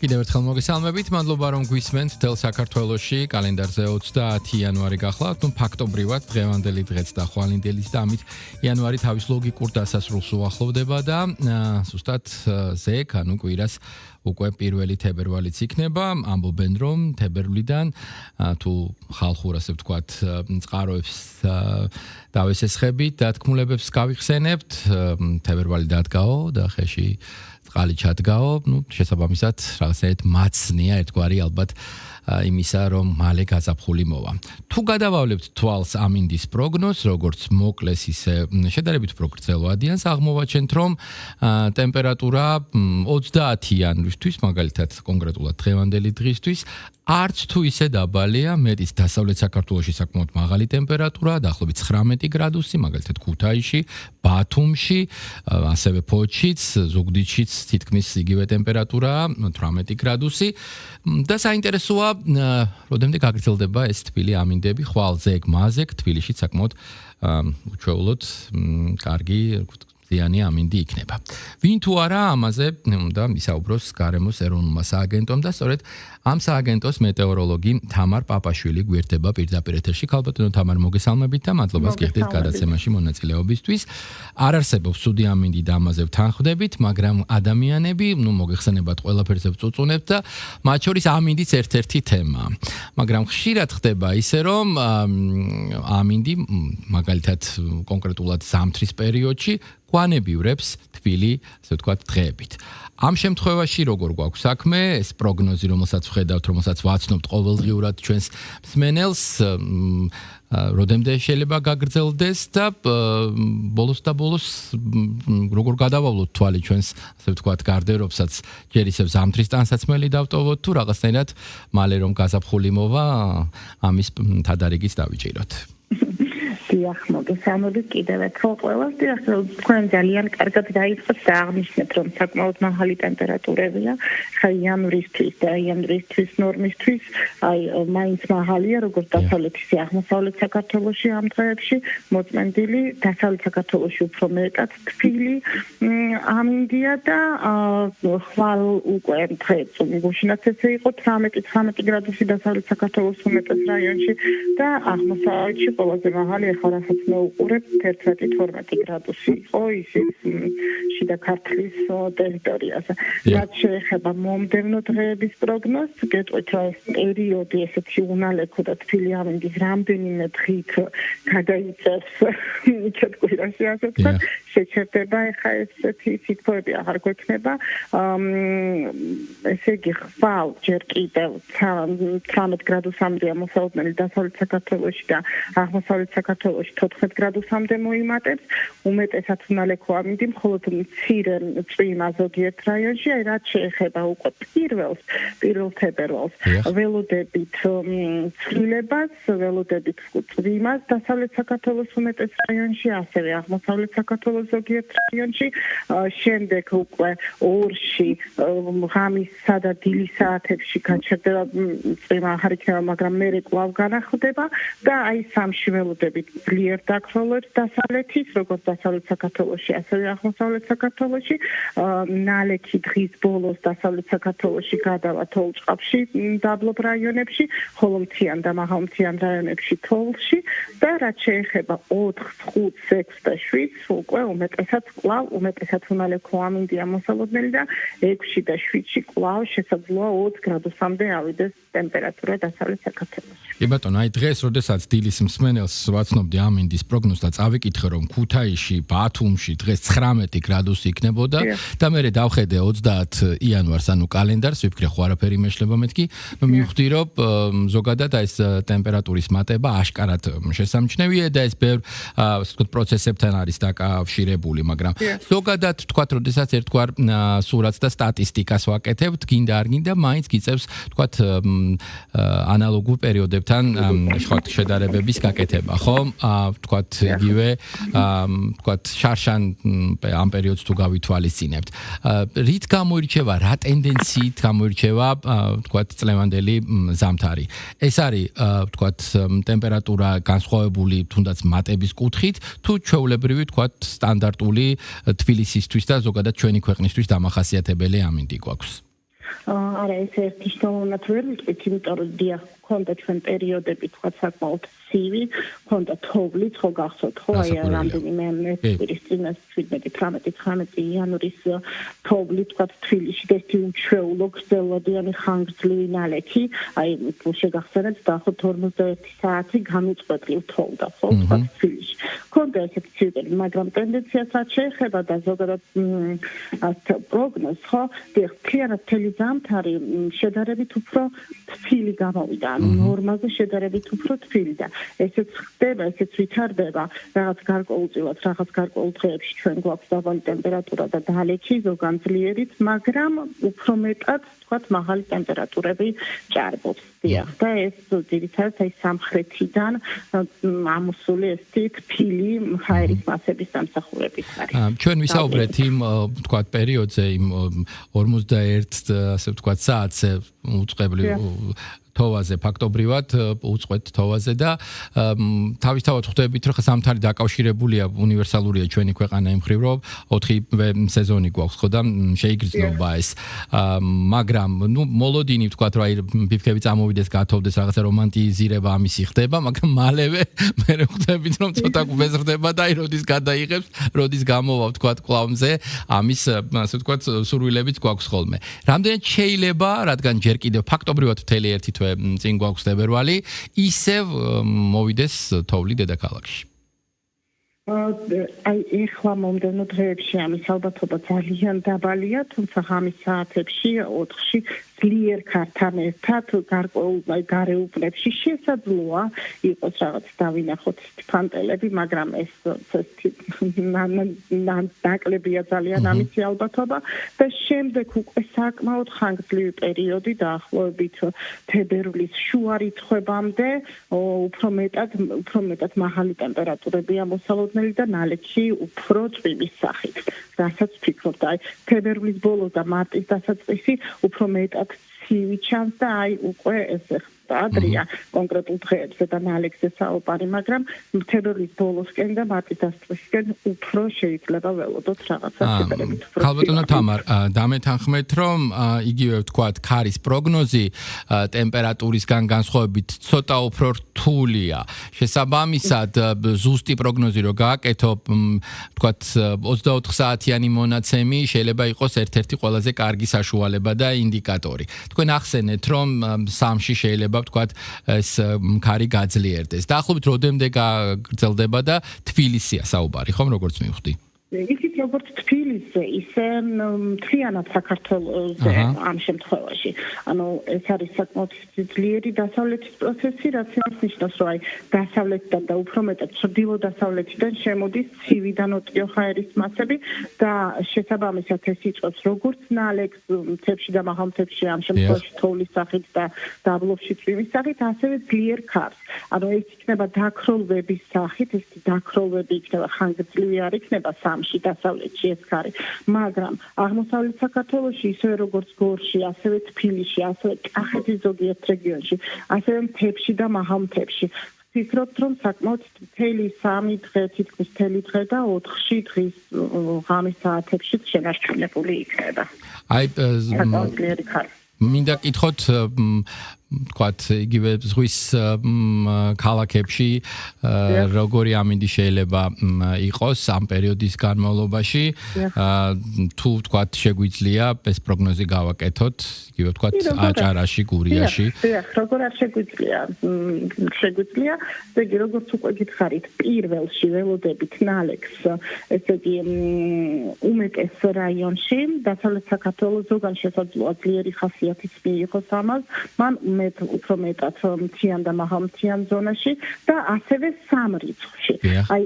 კიდევ ერთხელ მოგესალმებით, მადლობა რომ გვისმენთ თელ საქართველოში, კალენდარზე 30 იანვარი გახლავთ, ფაქტობრივად დღევანდელი დღეც და ხვალინდელიც და ამით იანვარი თავის ლოგიკურ დასასრულს უახლოვდება და ზუსტად ზეკ, ანუ კვირას უკვე პირველი თებერვალიც იქნება, ამბობენ რომ თებერვლიდან თუ ხალხურ ასე ვთქვათ წყაროებს დავესესხებით, დათქმულებებს გავიხსენებთ, თებერვალი დადგაო და ხეში წყალი ჩადგაო, შესაბამისად რაღაცა მაცნია ერთგვარი ალბათ იმისა რომ მალე გაზაფხული მოვა. თუ გადავავლებთ თვალს ამინდის პროგნოზს, როგორც მოკლეს ისე შედარებით პროგრესულ ადიანს, აღმოვაჩენთ რომ ტემპერატურა 30 იანვრისთვის, მაგალითად კონკრეტულად დღევანდელი დღისთვის არც თუ ისე დაბალია, მეტიც დასავლეთ საქართველოში საკმაოდ მაღალი ტემპერატურა, დაახლოებით 19 გრადუსი, მაგალითად ქუთაისში, ბათუმში, ასევე ფოთშიც, ზუგდიდშიც თითქმის იგივე ტემპერატურაა, 18 გრადუსი. და საინტერესოა, როდემდე გაგრძელდება ეს თბილი ამინდები, ხვალ ზეგ მაზეგ თბილისში საკმაოდ უჩვეულოდ კარგი ზიანი ამინდი იქნება. ვინ თუ არა ამაზე უნდა ისაუბროს გარემოს ეროვნულმა სააგენტომ და სწორედ ამ სააგენტოს მეტეოროლოგი თამარ პაპაშვილი გვერდება პირდაპირ ეთერში. ქალბატონო თამარ, მოგესალმებით და მადლობას გიხდით გადაცემაში მონაწილეობისთვის. არ არსებობს ცუდი ამინდი და ამაზე ვთანხმდებით, მაგრამ ადამიანები, მოგეხსენებათ ყველაფერზე ვწუწუნებთ და მათ შორის ამინდიც ერთ-ერთი თემაა. მაგრამ ხშირად ხდება ისე რომ ამინდი, მაგალითად კონკრეტულად ზამთრის პერიოდში გვანებივრებს თბილი, ასე ვთქვათ, დღეებით. ამ შემთხვევაში როგორ გვაქვს საქმე, ეს პროგნოზი, რომელსაც ვხედავთ, რომელსაც ვაცნობთ ყოველდღიურად ჩვენს მსმენელს, როდემდე შეიძლება გაგრძელდეს და ბოლოს როგორ გადავავლოთ თვალი ჩვენს, ასე ვთქვათ, გარდერობსაც, ჯერ ისევ ზამთრის ტანსაცმელი დავტოვოთ თუ რაღაცნაირად მალე რომ გაზაფხული მოვა, ამის თადარიგიც დავიჭიროთ. დიახ, მოგესალმებით კიდევ ერთხელ ყველას. დიახ, თქვენ ძალიან კარგად დაიწყოთ და აღნიშნეთ, რომ საკმაოდ მაღალი ტემპერატურებია. ხა იანვრისთვის და იანვრისთვის ნორმისთვის, მაინც მაღალია, როგორც დასავლეთ ისე აღმოსავლეთ საქართველოში ამ დღეებში, მოწმენდილი, დასავლეთ საქართველოში უფრო მეტად თბილი ამინდია და ხვალ უკვე დღეს გუშინაც ესე იყო 18 გრადუსი დასავლეთ საქართველოს უმეტეს რაიონში და აღმოსავლეთში ყველაზე მაღალი რასაც მოვუყურებთ 11-12 გრადუსი იყო ისიც შიდა ქართლის ტერიტორიაზე. რაც შეეხება მომდევნო დღეების პროგნოზს, გეტყვით რომ ეს პერიოდი ესეთი უნალექო და თბილი ამინდის რამდენიმე დღით გადაიწევს იქეთ კვირაში ასე ვთქვათ, შეჩერდება ახლა ესეთი სიტყვები აღარ გვექნება. ესე იგი ხვალ ჯერ კიდევ 18 გრადუსამდე მოსალოდნელი დასავლეთ საქართველოში და აღმოსავლეთ საქართველოში 14 გრადუსამდე მოიმატებს, უმეტესად უნალექო ამინდი, მხოლოდ მცირე წვიმა ზოგიერთ რაიონში, რაც შეეხება უკვე პირველ თებერვალს, ველოდებით ცვლილებას, ველოდებით წვიმას დასავლეთ საქართველოს უმეტეს რაიონში, ასევე აღმოსავლეთ საქართველოს ზოგიერთ რაიონში, შემდეგ უკვე ორში ღამისა და დილის საათებში გაჩერდება წვიმა აღარ იქნება, მაგრამ მერე კვლავ განახლდება და აი სამში ველოდებით ძლიერ დაგროვებს დასავლეთის, როგორც დასავლეთ საქართველოში, ასევე აღმოსავლეთ საქართველოში, ნალექი დღის ბოლოს დასავლეთ საქართველოში გადავა თოვლ-ჭყაფში, დაბლობ რაიონებში, ხოლო მთიან და მაღალმთიან რაიონებში თოვლში და რაც შეეხება 4, 5, 6 და 7 უკვე უმეტესად უნალექო ამინდია მოსალოდნელი და 6 და 7-ში კვლავ შესაძლოა 20 გრადუსამდე ავიდეს ტემპერატურა დასავლეთ საქართველოში. კი ბატონო, აი დღეს, როდესაც დილის მსმენელს ვაცნობდი ამინდის პროგნოზს და წავიკითხე, რომ ქუთაისში, ბათუმში დღეს 19 გრადუსი იქნებოდა და მე დავხედე 30 იანვარს, ანუ კალენდარს, ვიფიქრე ხო არაფერი მეშლება მეთქი, მივხვდი რომ ზოგადად ეს ტემპერატურის მატება აშკარად შესამჩნევია და ეს ბევრ ასე ვთქვათ პროცესებთან არის დაკავშირებული, მაგრამ ზოგადად ვთქვათ, როდესაც ერთგვარ სურათს და სტატისტიკას ვაკეთებთ, გინდა არ გინდა, მაინც გიწევს ვთქვათ ანალოგურ პერიოდებთან შედარებების გაკეთება, ხო? ვთქვათ იგივე ვთქვათ შარშან ამ პერიოდს თუ გავითვალისწინებთ. რით გამოირჩევა, რა ტენდენციით გამოირჩევა ვთქვათ წლევანდელი ზამთარი? ეს არის ვთქვათ ტემპერატურა განსხვავებული თუნდაც მატების კუთხით, თუ ჩვეულებრივი ვთქვათ სტანდარტული თბილისისთვის და ზოგადად ჩვენი ქვეყნისთვის დამახასიათებელი ამინდი გვაქვს? არა ეს ერთი შტომოვნად ვერ ვიტყვით, იმიტომ რომ დიახ, ქონდა ჩვენ პერიოდები თქვა საკმაოდ ცივი, ქონდა თოვლიც, ხო გახსოვთ, ხო აი რამდენიმე მეფრის წინას 17-18 იანვრის თოვლი თქვა თბილისში და ეს უჩვეულო გრძელვადიანი ხანგრძლივი ნალექი, აი შეგახსენებთ დაახლოებით 41 საათი განუწყვეტლივ თოვდა, ხო თქვა თბილისში. ქონდა ესეთი ცივები, მაგრამ ტენდენციას რაც შეეხება და ზოგადად პროგნოზს, ხო, მთლიანად მთელი ზამთარი შედარებით უფრო თბილი გამოვიდა. ნორმაზე შედარებით უფრო თბილი და ესეც ხდება, ესეც ვითარდება რაღაც გარკვეულწილად, რაღაც გარკვეულ დღეებში ჩვენ გვაქვს დაბალი ტემპერატურა და დალექი ზოგან ძლიერით, მაგრამ უფრო მეტად თქვათ მაღალი ტემპერატურები ჭარბობს. დიახ, და ეს ძირითადად აი სამხრეთიდან ამოსული ესეთი თბილი ჰაერის მასების დამსახურებით არის. ჩვენ ვისაუბრეთ იმ თქვათ პერიოდზე, იმ 41 ასე ვთქვათ საათზე უწყებლივ თოვაზე ფაქტობრივად უწყვეტ თოვაზე და თავისთავად ხვდებით რომ ზამთარი დაკავშირებულია უნივერსალურია ჩვენი ქვეყანა იმ მხრივ რომ 4 სეზონი გვაქვს ხო და შეიგრძნობა ეს მაგრამ ნუ მოლოდინი ვთქვათ რომ აი ფიფქები წამოვიდეს გათოვდეს რაღაცა რომანტიზირება ამისი ხდება მაგრამ მალევე მე ხვდებით რომ ცოტა გვეზრდება და აი როდის გადაიღებს როდის გამოვა ვთქვათ კლავმზე ამის ასე ვთქვათ სურვილებიც გვაქვს ხოლმე რამდენად შეიძლება რადგან ჯერ კიდევ ფაქტობრივად მთელი ერთი წინ გვაქვს თებერვალი, ისევ მოვიდეს თოვლი დედაქალაქში. აი ეხლა მომდევნო დღეებში ამის ალბათობა ძალიან დაბალია, თუმცა ღამის საათებში 4-ში ძლიერ ქართან ერთად გარკვეულ გარეუბნებში შესაძლოა იყოს რაღაც დავინახოთ ფანტელები, მაგრამ ეს ნაკლებია ძალიან ამისი ალბათობა და შემდეგ უკვე საკმაოდ ხანგრძლივი პერიოდი დაახლოებით თებერვლის შუა რიცხვებამდე უფრო მეტად მაღალი ტემპერატურებია მოსალოდნელი და ნალექი უფრო წვიმის სახით. რასაც ვფიქრობ და აი თებერვლის ბოლო და მარტის დასაწყისი უფრო მეტად ცივი ჩანს და აი უკვე ეს ადრია კონკრეტულ დღეებზე და ნალექზე საუბარი, მაგრამ თებერვლის ბოლოსკენ და მარტის დასაწყისკენ უფრო შეიძლება ველოდოთ რაღაცა შედარებით უფრო. ქალბატონო თამარ, დამეთანხმეთ რომ იგივე ვთქვათ ქარის პროგნოზი ტემპერატურისგან განსხვავებით ცოტა უფრო რთულია. შესაბამისად ზუსტი პროგნოზი რო გააკეთო ვთქვათ 24 საათიანი მონაცემი შეიძლება იყოს ერთ-ერთი ყველაზე კარგი საშუალება და ინდიკატორი. თქვენ ახსენეთ რომ სამში შეიძლება ვთქვათ ეს ქარი გაძლიერდეს. დაახლოებით რამდენამდე გაგრძელდება და თბილისია საუბარი, ხომ როგორც მივხვდი? ისიც როგორც თბილისზე, ისე მთლიანად საქართველოზე ამ შემთხვევაში. ანუ ეს არის საკმაოდ ძლიერი დასავლეთის პროცესი, რაც იმას ნიშნავს, რომ აი დასავლეთიდან და უფრო მეტად ჩრდილო-დასავლეთიდან შემოდის ცივი და ნოტიო ჰაერის მასები და შესაბამისად ეს იწვევს როგორც ნალექს მთებში და მაღალ მთებში ამ შემთხვევაში თოვლის სახით და დაბლობში წვიმის სახით, ასევე ძლიერ ქარს. ანუ ეს იქნება დაქროლვების სახით, ეს დაქროლვები იქნება ხანგრძლივი არ იქნება სამში დასავლეთში ეს ქარი, მაგრამ აღმოსავლეთ საქართველოში ისევე როგორც გორში, ასევე თბილისში, ასევე კახეთის ზოგიერთ რეგიონში, ასევე მთებში და მაღალ მთებში. ვფიქრობთ, რომ საკმაოდ მთელი 3 დღე, თითქმის მთელი დღე და 4-ში დღის ღამის საათებში შენარჩუნებული იქნება. აი ძლიერი ქარი. მინდა კითხოთ ვთქვათ იგივე ზღვის ქალაქებში როგორი ამინდი შეიძლება იყოს ამ პერიოდის განმავლობაში თუ ვთქვათ შეგვიძლია ეს პროგნოზი გავაკეთოთ იგივე ვთქვათ აჭარაში, გურიაში როგორ არ შეგვიძლია ესე იგი როგორც უკვე გითხარით პირველში ველოდებით ნალექს ესე იგი უმეტეს რაიონში დასავლეთ საქართველოს ზოგან შესაძლოა ძლიერი ხასიათის მიიღოს ამას მან უფრო მეტად მთიან და მაღალმთიან ზონაში და ასევე სამრიცხვში. აი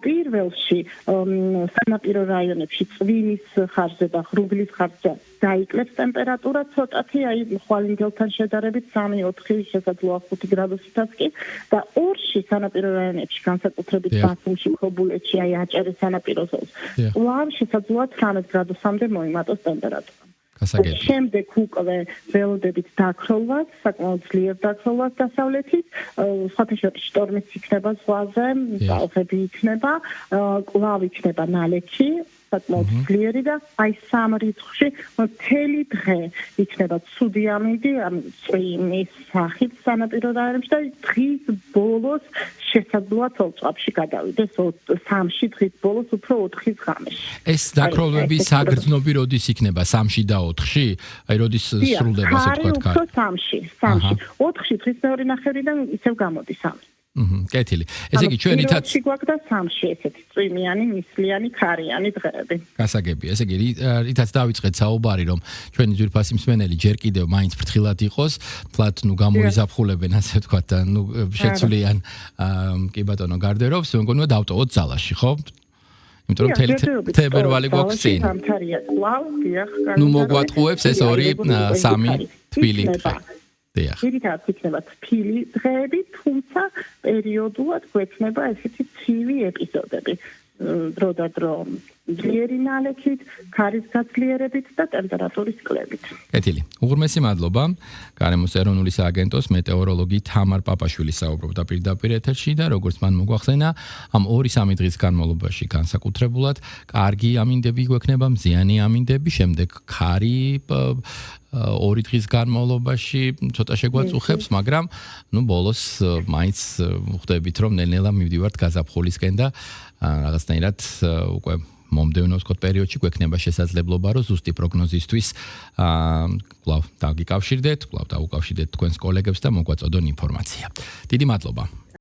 პირველში სანაპირო რაიონებში წვიმის ხარჯზე და ღრუბლის ხარჯზე დაიკლებს ტემპერატურა ცოტათი, აი ხვალინდელთან შედარებით 3-4 შესაძლოა 5 გრადუსითაც კი და ორში სანაპირო რაიონებში განსაკუთრებით ბათუმში, ხობულეთში, აი აჭარის სანაპირო ზოლს. კვლავ შესაძლოა 13 გრადუსამდე მოიმატოს ტემპერატურა. შემდეგ უკვე ველოდებით დაქროლვას, საკმაოდ ძლიერ დაქროლვას დასავლეთის, სხვათა შტორმიც იქნება ზღვაზე, ტალღები იქნება, კვლავ იქნება ნალექი საკმაოდ ძლიერი და აი სამ რიცხვში მთელი დღე იქნება ცუდი ამინდი, წვიმის სახით სანაპირო რაიონებში და დღის ბოლოს შესაძლოა თოვლწყაბში გადავიდეს 3-ში დღის ბოლოს უფრო 4-ის ღამეში. ეს დაქროლვები საგრძნობი როდის იქნება 3-ში და 4-ში? აი როდის სრულდება ასე ვთქვათ ქარი? 3-ში. 4-ში დღის მეორე ნახევრიდან ისევ გამოდის ამი. კეთილი. ესე იგი ჩვენ ითაც გვაქვს და 3-ში ესეთი წვიმიანი, ნისლიანი, ქარიანი დღეები. გასაგებია. ესე იგი ითაც დავიწყეთ საუბარი, რომ ჩვენი ძვირფასი მსმენელი ჯერ კიდევ მაინც ფრთხილად იყოს, თლათ გამოიზაფხულებენ ასე ვთქვათ და შეცვლიან კი ბატონო გარდერობს, მე მგონია დავტოვოთ ძალაში, ხო? იმიტომ რომ თებერვალი გვაქვს წინ. მოგვატყუებს ეს 2-3 თბილი დღე. ერთად იქნება თბილი დღეები, თუმცა პერიოდულად გვექნება ესეთი ცივი ეპიზოდები. დრო და დრო ძლიერი ნალექით, ქარის გაძლიერებით და ტემპერატურის კლებით. კეთილი. უღრმესი მადლობა. გარემოს ეროვნული სააგენტოს მეტეოროლოგი თამარ პაპაშვილი საუბრობდა პირდაპირ ეთერში და როგორც მან მოგვახსენა, ამ 2-3 დღის განმავლობაში განსაკუთრებულად კარგი ამინდები გვექნება, მზიანი ამინდები, შემდეგ ქარი 2 დღის განმავლობაში ცოტა შეგვაწუხებს, მაგრამ ბოლოს მაინც ხვდებით, რომ ნელ-ნელა მივდივართ გაზაფხულისკენ და რაღაცნაირად უკვე მომდევნო პერიოდში გვექნება შესაძლებლობა, რომ ზუსტი პროგნოზისთვის კვლავ დაგიკავშირდეთ, კვლავ დაუკავშირდეთ თქვენს კოლეგებს და მოგვაწოდონ ინფორმაცია. დიდი მადლობა.